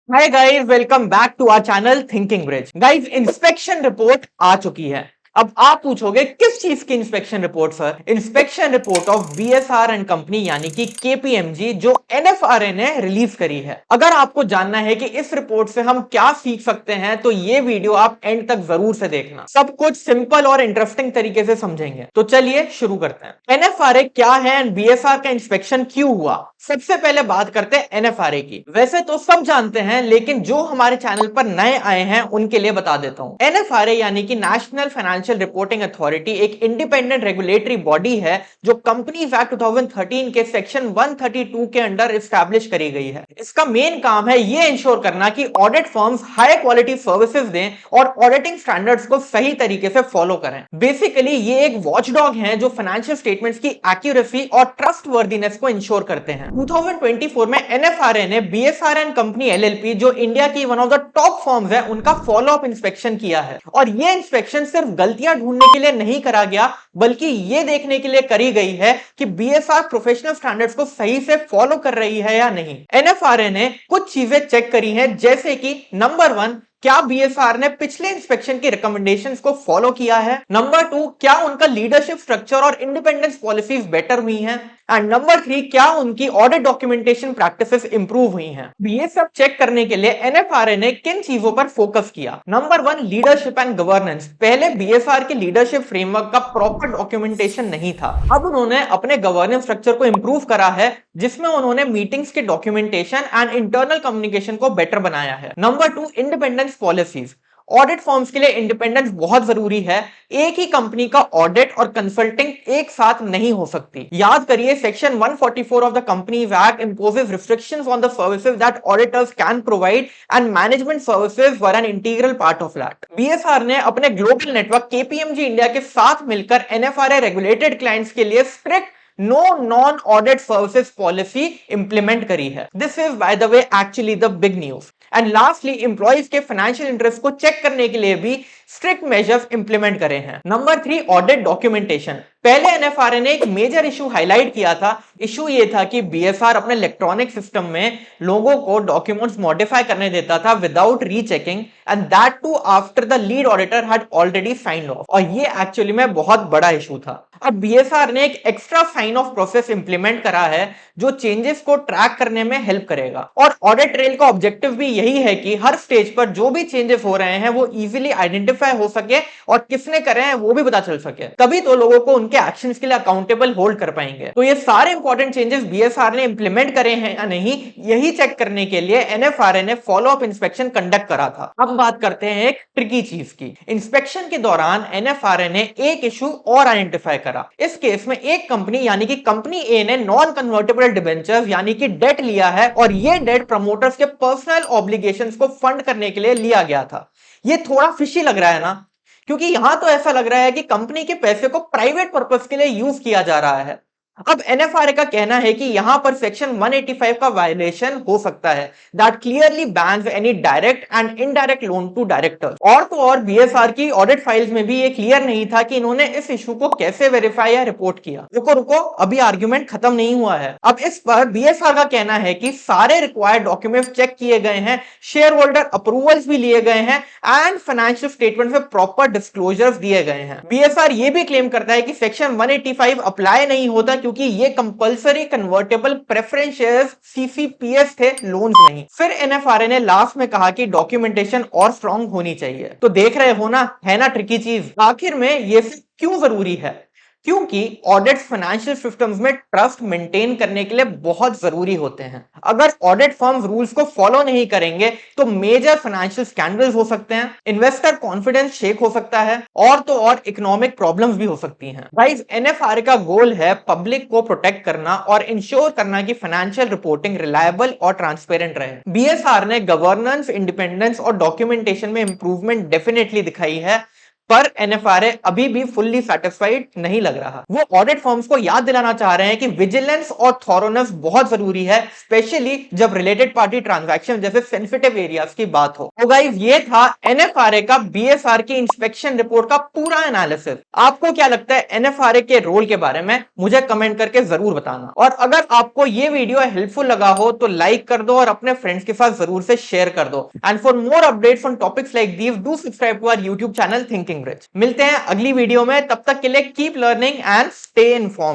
Hi guys, welcome back to our channel Thinking Bridge. Guys, inspection report आ चुकी है। अब आप पूछोगे किस चीज की inspection report sir? Inspection report of BSR and company यानी कि केपीएमजी जो एनएफआरए ने रिलीज करी है। अगर आपको जानना है कि इस रिपोर्ट से हम क्या सीख सकते हैं तो ये वीडियो आप एंड तक जरूर से देखना। सब कुछ सिंपल और इंटरेस्टिंग तरीके से समझेंगे। तो चलिए शुरू करते हैं। एनएफआरए क्या है एंड बीएसआर का इंस्पेक्शन क्यों हुआ? सबसे पहले बात करते हैं एनएफआरए की। वैसे तो सब जानते हैं, लेकिन जो हमारे चैनल पर नए आए हैं उनके लिए बता देता हूं। एनएफआरए यानी कि नेशनल फाइनेंशियल रिपोर्टिंग अथॉरिटी एक इंडिपेंडेंट रेगुलेटरी बॉडी है जो कंपनीज एक्ट 2013 के सेक्शन 132 के अंडर एस्टैब्लिश करी गई है। इसका मेन काम है ये इंश्योर करना कि audit firms high quality services दें और ऑडिटिंग स्टैंडर्ड्स को सही तरीके से फॉलो करें। बेसिकली ये एक वॉचडॉग है जो फाइनेंशियल स्टेटमेंट्स की एक्यूरेसी और ट्रस्टवर्दीनेस को इंश्योर करते हैं। 2024 में एनएफआरए ने बीएसआर एंड कंपनी एलएलपी जो इंडिया की one of the top firms है उनका फॉलो अप इंस्पेक्शन किया है। और ये इंस्पेक्शन सिर्फ गलतियां ढूंढने के लिए नहीं करा गया, बल्कि ये देखने के लिए करी गई है कि बीएसआर प्रोफेशनल स्टैंडर्ड्स को सही से फॉलो कर रही है या नहीं। एनएफआरए ने कुछ चीजें चेक करी हैं, जैसे कि नंबर 1, क्या बीएसआर ने पिछले इंस्पेक्शन की रिकमेंडेशंस को फॉलो किया है। नंबर 2, क्या उनका लीडरशिप स्ट्रक्चर और इंडिपेंडेंस पॉलिसीज बेटर हुई हैं। एंड नंबर 3, क्या उनकी ऑडिट डॉक्यूमेंटेशन प्रैक्टिसेस इंप्रूव हुई हैं। ये सब चेक करने के लिए एनएफआरए ने किन चीजों पर फोकस किया? Number 1, leadership and governance. पहले बीएसआर के लीडरशिप फ्रेमवर्क का प्रॉपर डॉक्यूमेंटेशन नहीं था। अब उन्होंने अपने गवर्नेंस स्ट्रक्चर को इंप्रूव करा है, जिसमें उन्होंने मीटिंग्स के डॉक्यूमेंटेशन एंड इंटरनल कम्युनिकेशन को बेटर बनाया है। Number 2, independence policies. Audit forms के लिए इंडिपेंडेंस बहुत जरूरी है। एक ही कंपनी का ऑडिट और कंसल्टिंग एक साथ नहीं हो सकती। याद करिए, section 144 of the companies act imposes restrictions on the services that auditors can provide and management services were an integral part of that. BSR ने अपने ग्लोबल नेटवर्क केपीएमजी इंडिया के साथ मिलकर एनएफआरए रेगुलेटेड क्लाइंट्स के लिए strict no non audit services policy implement करी है। This is by the way actually the big news. And lastly, employees के फाइनेंशियल इंटरेस्ट को चेक करने के लिए भी स्ट्रिक्ट मेजर्स इंप्लीमेंट करे हैं। Number 3, audit documentation. पहले एनएफआरए ने एक मेजर इशू हाईलाइट किया था। इशू ये था कि बीएसआर अपने इलेक्ट्रॉनिक सिस्टम में लोगों को डॉक्यूमेंट्स मॉडिफाई करने देता था without rechecking, and that too after the lead auditor had already signed off. और ये एक्चुअली में बहुत बड़ा इशू था। अब बीएसआर ने एक extra sign off process implement करा है जो चेंजेस को ट्रैक करने में हेल्प करेगा। और ऑडिट ट्रेल का ऑब्जेक्टिव भी यही है कि हर स्टेज पर जो भी चेंजेस हो रहे हैं वो इजीली आइडेंटिफाई हो सके और किसने करे हैं वो भी पता चल सके। तभी तो लोगों को उनके एक्शंस के लिए अकाउंटेबल होल्ड कर पाएंगे। तो ये सारे इंपॉर्टेंट चेंजेस बीएसआर ने इंप्लीमेंट करे हैं या नहीं, यही चेक करने के लिए एनएफआरए ने फॉलो अप इंस्पेक्शन कंडक्ट करा था। अब बात करते हैं एक ट्रिकी चीज की। इंस्पेक्शन के दौरान एनएफआरए ने एक इशू और आइडेंटिफाई करा। इस केस में एक कंपनी यानी कि कंपनी ए ने नॉन कन्वर्टेबल डिबेंचर्स यानी कि डेट लिया है, और ये डेट प्रमोटर्स के पर्सनल ऑब्लिगेशंस को फंड करने के लिए लिया गया था। ये थोड़ा फिशी लग रहा है ना, क्योंकि यहां तो ऐसा लग रहा है कि कंपनी के पैसे को प्राइवेट पर्पस के लिए यूज किया जा रहा है। अब एनएफआरए का कहना है कि यहां पर सेक्शन 185 का वायलेशन हो सकता है, that clearly bans any direct and indirect loan to directors. और तो और बीएसआर की ऑडिट फाइल्स में भी ये क्लियर नहीं था कि इन्होंने इस इशू को कैसे वेरीफाई या रिपोर्ट किया। रुको रुको, अभी आर्ग्यूमेंट खत्म नहीं हुआ है। अब इस पर बीएसआर का कहना है कि सारे रिक्वायर्ड डॉक्यूमेंट्स चेक किए गए हैं, शेयर होल्डर अप्रूवल्स भी लिए गए हैं, एंड फाइनेंशियल स्टेटमेंट में प्रॉपर डिस्क्लोजर्स दिए गए हैं। बीएसआर ये भी क्लेम करता है कि सेक्शन 185 अप्लाई नहीं होता, क्योंकि ये कंपलसरी कन्वर्टेबल प्रेफरेंस शेयर्स सीसीपीएस थे, लोन्स नहीं। फिर एनएफआरए ने लास्ट में कहा कि डॉक्यूमेंटेशन और स्ट्रांग होनी चाहिए। तो देख रहे हो ना, है ना ट्रिकी चीज। आखिर में ये क्यों जरूरी है? क्योंकि ऑडिट फाइनेंशियल सिस्टम्स में ट्रस्ट मेंटेन करने के लिए बहुत जरूरी होते हैं। अगर ऑडिट फर्म्स रूल्स को फॉलो नहीं करेंगे तो मेजर फाइनेंशियल स्कैंडल्स हो सकते हैं, इन्वेस्टर कॉन्फिडेंस शेक हो सकता है, और तो और इकोनॉमिक प्रॉब्लम्स भी हो सकती हैं। गाइस, एनएफआरए का गोल है पब्लिक को प्रोटेक्ट करना और इंश्योर करना कि फाइनेंशियल रिपोर्टिंग रिलायबल और ट्रांसपेरेंट रहे। बीएसआर ने गवर्नेंस, इंडिपेंडेंस और डॉक्यूमेंटेशन में इंप्रूवमेंट डेफिनेटली दिखाई है, पर एनएफआरए अभी भी फुल्ली सेटिस्फाइड नहीं लग रहा। वो ऑडिट फर्म्स को याद दिलाना चाह रहे हैं कि विजिलेंस और थॉरोनेस बहुत जरूरी है, स्पेशली जब रिलेटेड पार्टी ट्रांजैक्शन जैसे सेंसिटिव एरियाज की बात हो। तो गाइस ये था एनएफआरए का बीएसआर की इंस्पेक्शन रिपोर्ट का पूरा एनालिसिस। आपको क्या लगता है एनएफआरए के रोल के बारे में, मुझे कमेंट करके जरूर बताना। और अगर आपको ये वीडियो हेल्पफुल लगा हो तो लाइक कर दो और अपने फ्रेंड्स के साथ जरूर से शेयर कर दो। And for more updates on topics like these do subscribe to our YouTube channel Thinking Rich. मिलते हैं अगली वीडियो में, तब तक के लिए keep learning and stay informed.